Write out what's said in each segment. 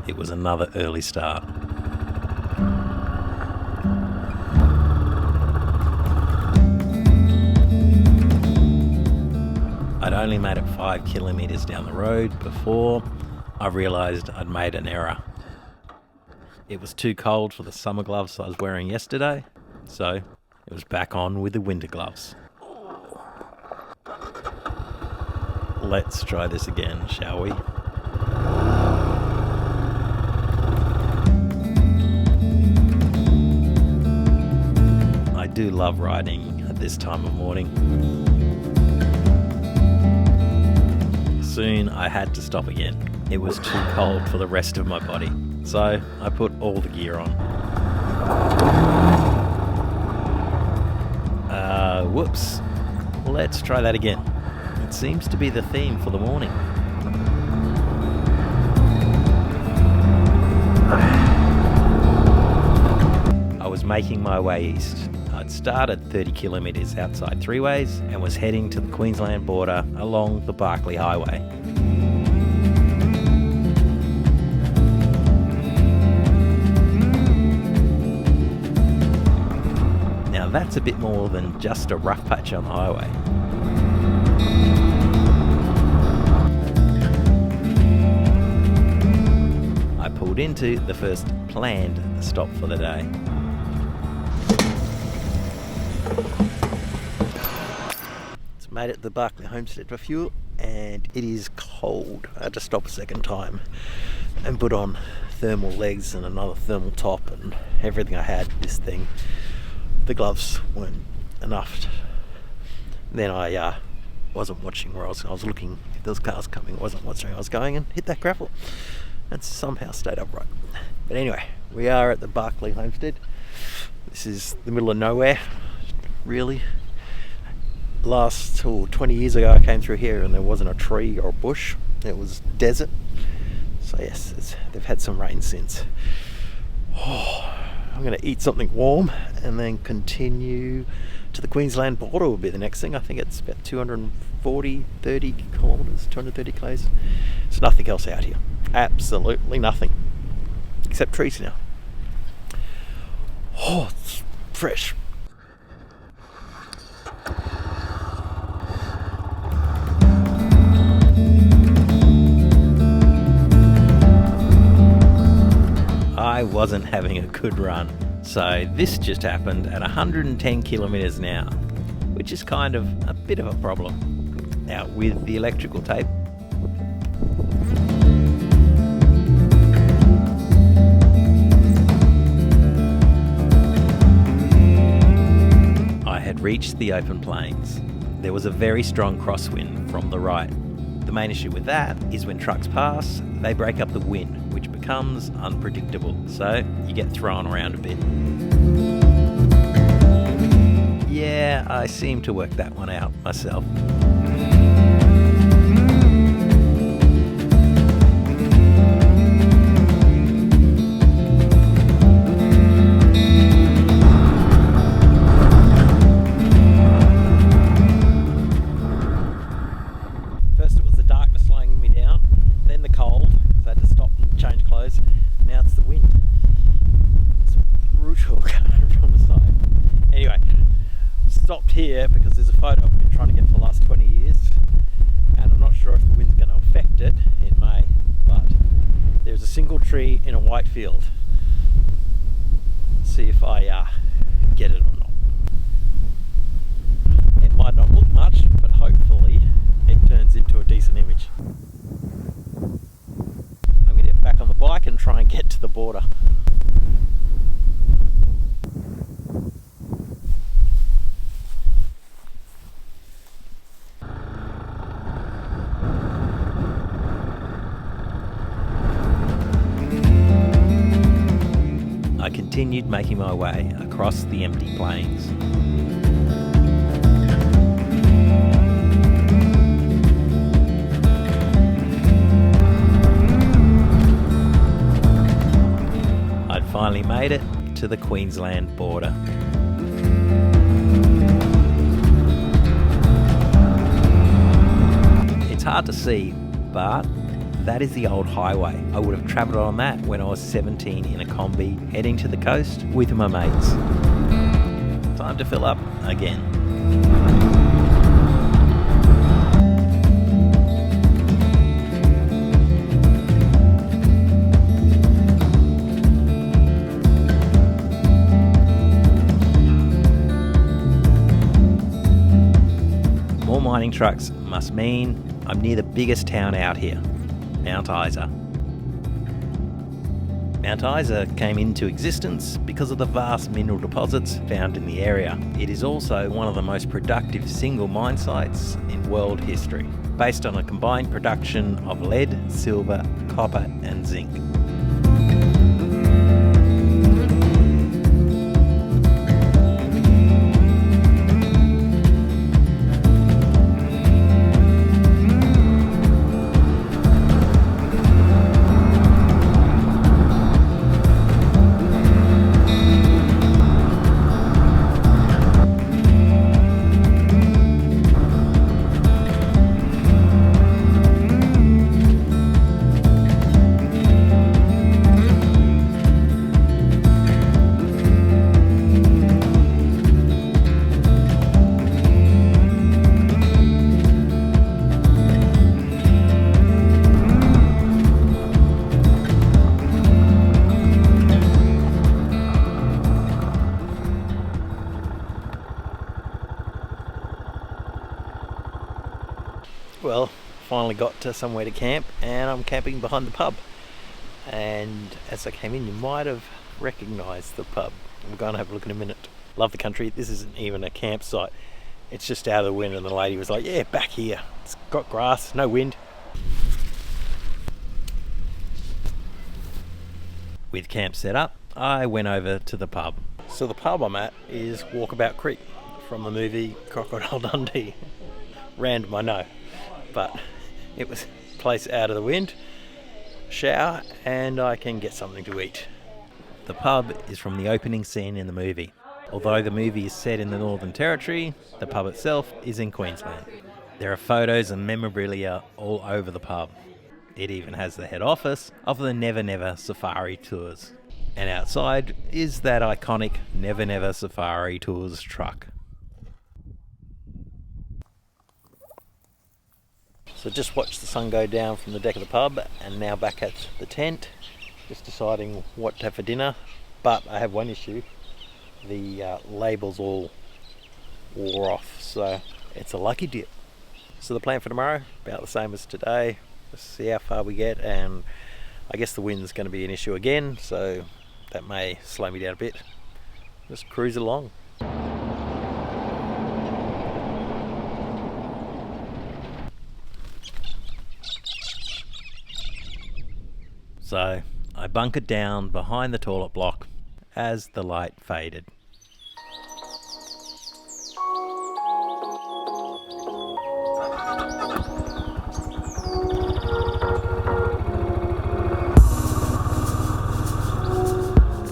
it was another early start. I'd only made it 5 kilometres down the road before I realised I'd made an error. It was too cold for the summer gloves I was wearing yesterday, so it was back on with the winter gloves. Let's try this again, shall we? I do love riding at this time of morning. Soon I had to stop again. It was too cold for the rest of my body, so I put all the gear on. Whoops. Let's try that again. It seems to be the theme for the morning. I was making my way east. I'd started 30 kilometres outside Three Ways and was heading to the Queensland border along the Barkly Highway. Now that's a bit more than just a rough patch on the highway. I pulled into the first planned stop for the day. It's made it to the Barkly homestead for fuel, and it is cold. I had to stop a second time and put on thermal legs and another thermal top and everything I had. This thing, the gloves weren't enough. Then I wasn't watching where I was looking if there was cars coming. I wasn't watching where I was going and hit that gravel and somehow stayed upright. But anyway, we are at the Barkly homestead. This is the middle of nowhere, really. 20 years ago I came through here and there wasn't a tree or a bush. It was desert. So yes, they've had some rain since. I'm going to eat something warm and then continue to the Queensland border will be the next thing. I think it's about 230 kilometres, 230 k's. There's nothing else out here. Absolutely nothing. Except trees now. Oh, it's fresh. I wasn't having a good run, so this just happened at 110 kilometres an hour, which is kind of a bit of a problem. Now with the electrical tape, I had reached the open plains. There was a very strong crosswind from the right. The main issue with that is when trucks pass, they break up the wind, which becomes unpredictable, so you get thrown around a bit. Yeah, I seem to work that one out myself. Stopped here because there's a photo I've been trying to get for the last 20 years and I'm not sure if the wind's going to affect it. It may, but there's a single tree in a white field. See if I get it or not. It might not look much, but hopefully it turns into a decent image. I'm going to get back on the bike and try and get to the border. I continued making my way across the empty plains. I'd finally made it to the Queensland border. It's hard to see, but That is the old highway. I would have travelled on that when I was 17 in a combi heading to the coast with my mates. Time to fill up again. More mining trucks must mean I'm near the biggest town out here, Mount Isa. Mount Isa came into existence because of the vast mineral deposits found in the area. It is also one of the most productive single mine sites in world history, based on a combined production of lead, silver, copper and zinc. Well, finally got to somewhere to camp, and I'm camping behind the pub. And as I came in, you might have recognised the pub. I'm going to have a look in a minute. Love the country. This isn't even a campsite. It's just out of the wind, and the lady was like, yeah, back here. It's got grass, no wind. With camp set up, I went over to the pub. So the pub I'm at is Walkabout Creek from the movie Crocodile Dundee. Random, I know. But it was a place out of the wind, shower, and I can get something to eat. The pub is from the opening scene in the movie. Although the movie is set in the Northern Territory, the pub itself is in Queensland. There are photos and memorabilia all over the pub. It even has the head office of the Never Never Safari Tours. And outside is that iconic Never Never Safari Tours truck. So just watched the sun go down from the deck of the pub, and now back at the tent, just deciding what to have for dinner. But I have one issue, the labels all wore off, so it's a lucky dip. So the plan for tomorrow, about the same as today, just see how far we get, and I guess the wind's going to be an issue again, so that may slow me down a bit. Just cruise along. So I bunkered down behind the toilet block as the light faded.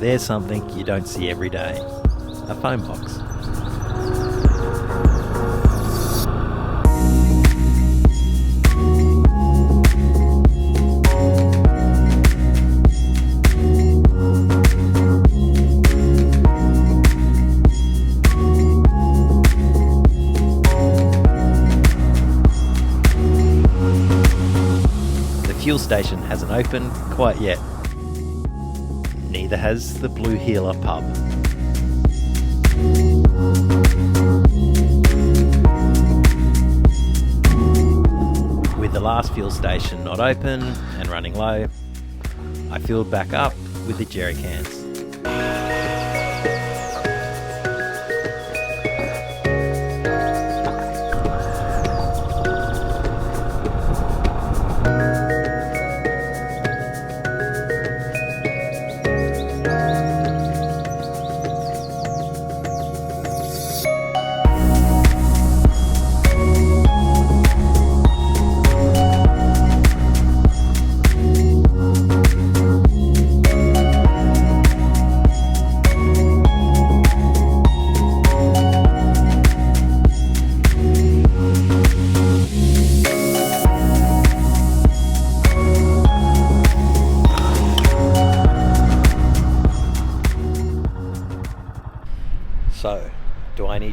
There's something you don't see every day, a phone box. The fuel station hasn't opened quite yet. Neither has the Blue Heeler pub. With the last fuel station not open and running low, I filled back up with the jerry cans.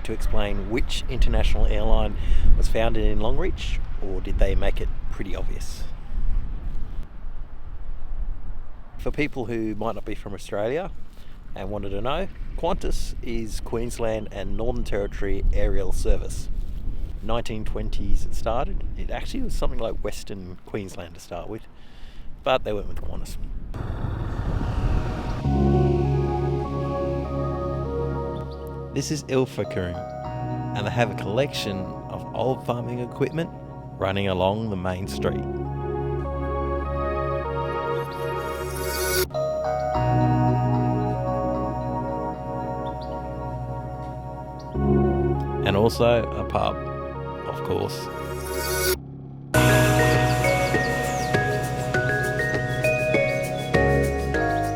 need to explain which international airline was founded in Longreach, or did they make it pretty obvious? For people who might not be from Australia and wanted to know, Qantas is Queensland and Northern Territory aerial service. 1920s it started. It actually was something like Western Queensland to start with, but they went with Qantas. This is Ilfracombe, and they have a collection of old farming equipment running along the main street. And also a pub, of course.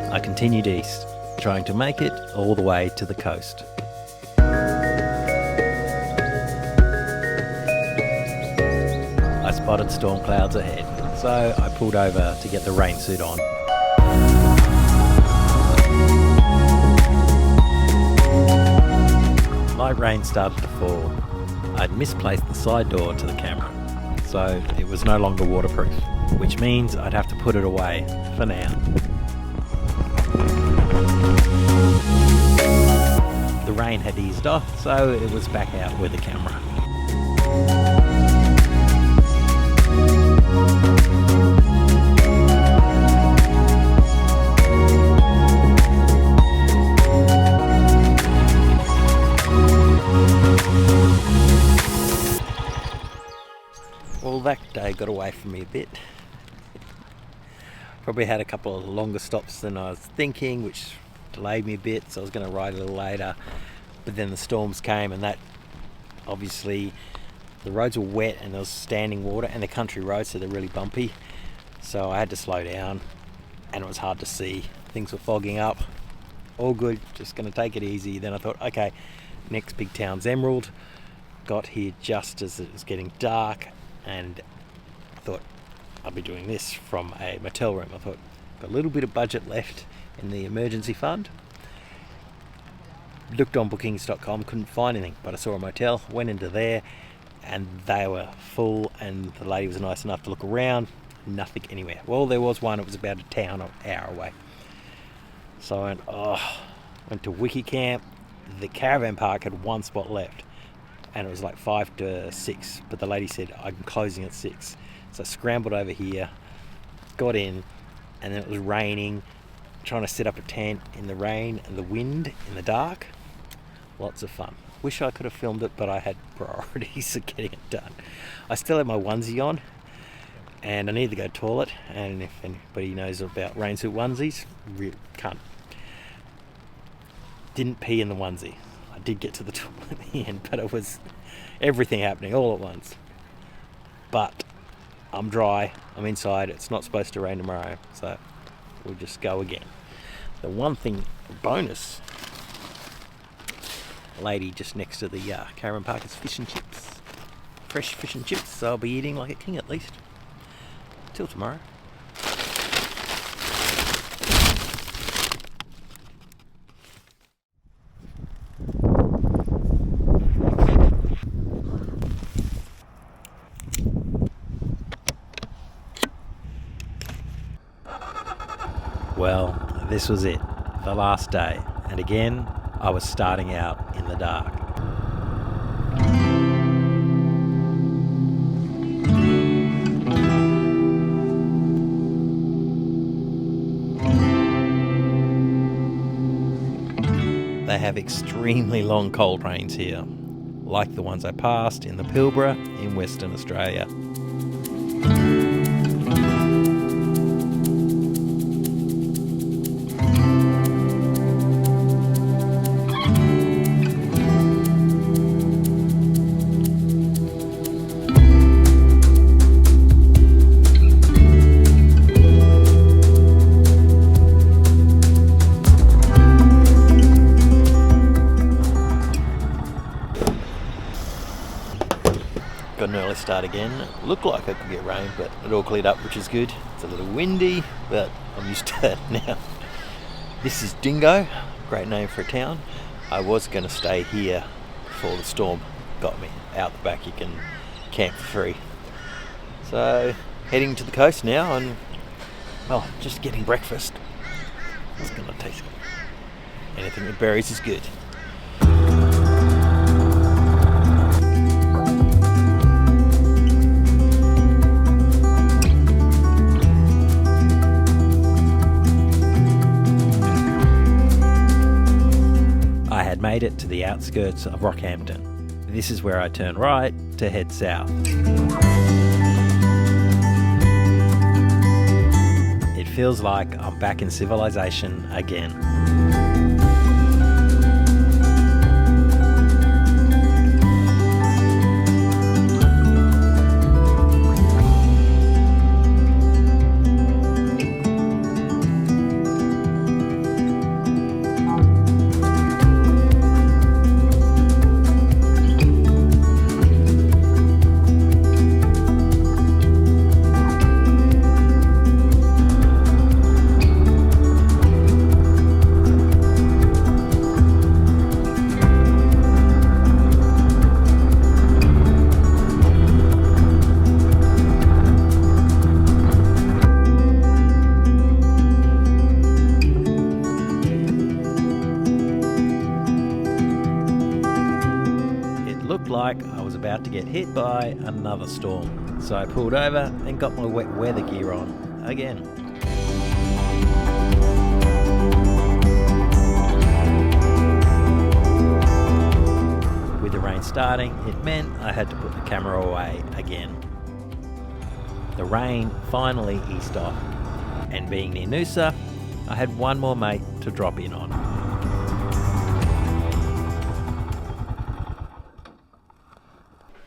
I continued east, trying to make it all the way to the coast. I spotted storm clouds ahead, so I pulled over to get the rain suit on. Light rain started to fall. I'd misplaced the side door to the camera, so it was no longer waterproof, which means I'd have to put it away for now. The rain had eased off, so it was back out with the camera. Well, that day got away from me a bit. Probably had a couple of longer stops than I was thinking, which delayed me a bit, so I was going to ride a little later. But then the storms came, and that obviously the roads were wet and there was standing water, and the country roads, so they're really bumpy. So I had to slow down, and it was hard to see. Things were fogging up. All good, just going to take it easy. Then I thought, okay, next big town's Emerald. Got here just as it was getting dark, and I thought I'll be doing this from a motel room. I thought, got a little bit of budget left in the emergency fund. Looked on bookings.com, couldn't find anything, but I saw a motel, went into there, and they were full, and the lady was nice enough to look around. Nothing anywhere. Well, there was one, it was about an hour away. So I went to Wiki Camp. The caravan park had one spot left, and it was like 5 to 6, but the lady said, I'm closing at 6. So I scrambled over here, got in, and then it was raining, trying to set up a tent in the rain and the wind in the dark. Lots of fun. Wish I could have filmed it, but I had priorities of getting it done. I still had my onesie on, and I needed to go to the toilet, and if anybody knows about rain suit onesies, didn't pee in the onesie. I did get to the toilet at the end, but it was everything happening all at once. But I'm dry, I'm inside, it's not supposed to rain tomorrow, so we'll just go again. The one thing, bonus, lady just next to the caravan park is fish and chips. Fresh fish and chips, so I'll be eating like a king at least. Till tomorrow. Well, this was it, the last day, and again, I was starting out in the dark. They have extremely long cold rains here, like the ones I passed in the Pilbara in Western Australia. Got an early start again. Looked like it could get rain, but it all cleared up, which is good. It's a little windy, but I'm used to that now. This is Dingo, great name for a town. I was going to stay here before the storm got me. Out the back you can camp for free. So heading to the coast now and, well, just getting breakfast. It's going to taste good. Anything with berries is good. I had made it to the outskirts of Rockhampton. This is where I turn right to head south. It feels like I'm back in civilization again. Like I was about to get hit by another storm, so I pulled over and got my wet weather gear on again. With the rain starting, it meant I had to put the camera away again. The rain finally eased off, and being near Noosa, I had one more mate to drop in on.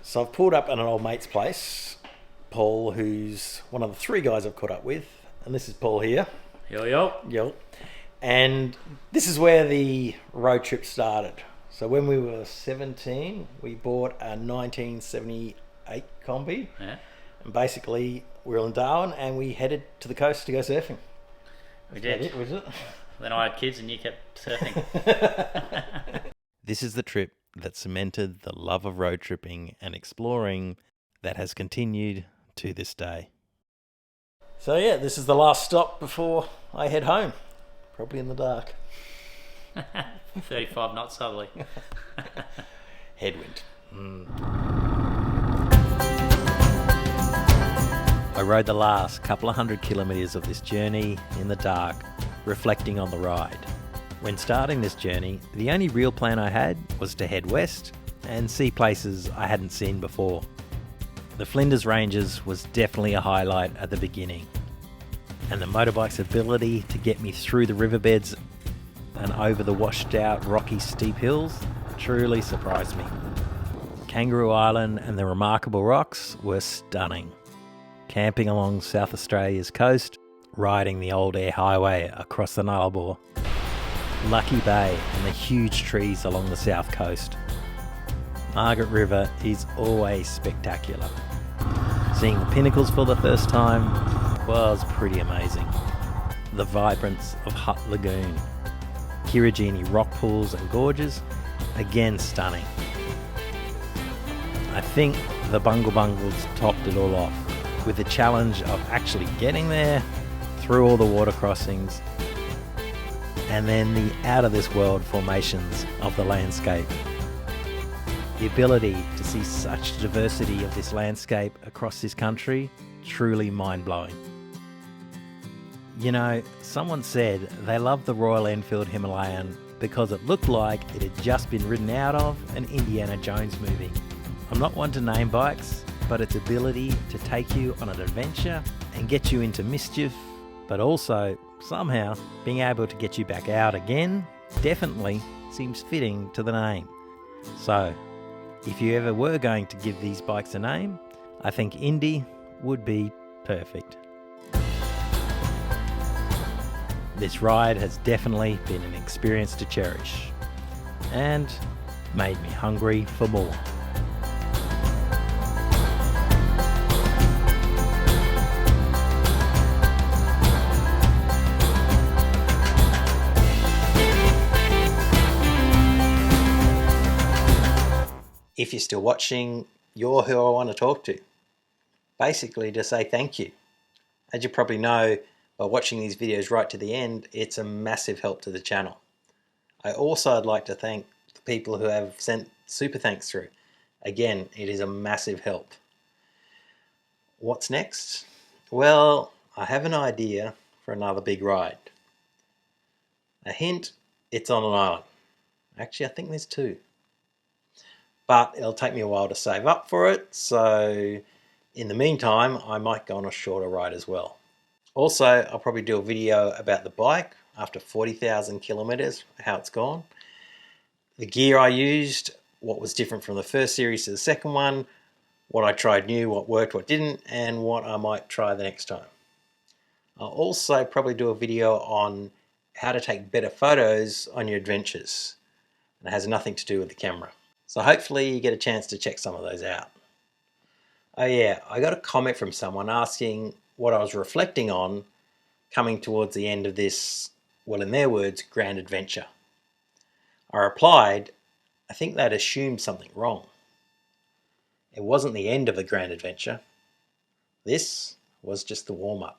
So I've pulled up at an old mate's place, Paul, who's one of the 3 guys I've caught up with, and this is Paul here. Yo. And this is where the road trip started. So when we were 17, we bought a 1978 Combi. Yeah. And basically we were in Darwin and we headed to the coast to go surfing. We did. That it, was it? Then I had kids and you kept surfing. This is the trip that cemented the love of road tripping and exploring that has continued to this day. So yeah, this is the last stop before I head home, probably in the dark. 35 knots southerly. Headwind. I rode the last couple of 100 kilometres of this journey in the dark, reflecting on the ride. When starting this journey, the only real plan I had was to head west and see places I hadn't seen before. The Flinders Ranges was definitely a highlight at the beginning, and the motorbike's ability to get me through the riverbeds and over the washed out rocky steep hills truly surprised me. Kangaroo Island and the remarkable rocks were stunning. Camping along South Australia's coast, riding the old air highway across the Nullarbor, Lucky Bay and the huge trees along the south coast. Margaret River is always spectacular. Seeing the pinnacles for the first time was pretty amazing. The vibrance of Hutt Lagoon, Kirrigini rock pools and gorges, again stunning. I think the Bungle Bungles topped it all off, with the challenge of actually getting there, through all the water crossings, and then the out-of-this-world formations of the landscape. The ability to see such diversity of this landscape across this country, truly mind-blowing. You know, someone said they loved the Royal Enfield Himalayan because it looked like it had just been ridden out of an Indiana Jones movie. I'm not one to name bikes, but its ability to take you on an adventure and get you into mischief, but also somehow being able to get you back out again, definitely seems fitting to the name. So, if you ever were going to give these bikes a name, I think Indy would be perfect. This ride has definitely been an experience to cherish and made me hungry for more. If you're still watching, you're who I want to talk to. Basically to say thank you. As you probably know, by watching these videos right to the end, it's a massive help to the channel. I'd like to thank the people who have sent super thanks through. Again, it is a massive help. What's next? Well, I have an idea for another big ride. A hint, it's on an island. Actually, I think there's two. But it'll take me a while to save up for it, so in the meantime, I might go on a shorter ride as well. Also, I'll probably do a video about the bike after 40,000 kilometers, how it's gone. The gear I used, what was different from the first series to the second one, what I tried new, what worked, what didn't, and what I might try the next time. I'll also probably do a video on how to take better photos on your adventures. It has nothing to do with the camera. So hopefully you get a chance to check some of those out. Oh yeah, I got a comment from someone asking what I was reflecting on coming towards the end of this, well, in their words, grand adventure. I replied, I think they'd assumed something wrong. It wasn't the end of the grand adventure. This was just the warm-up.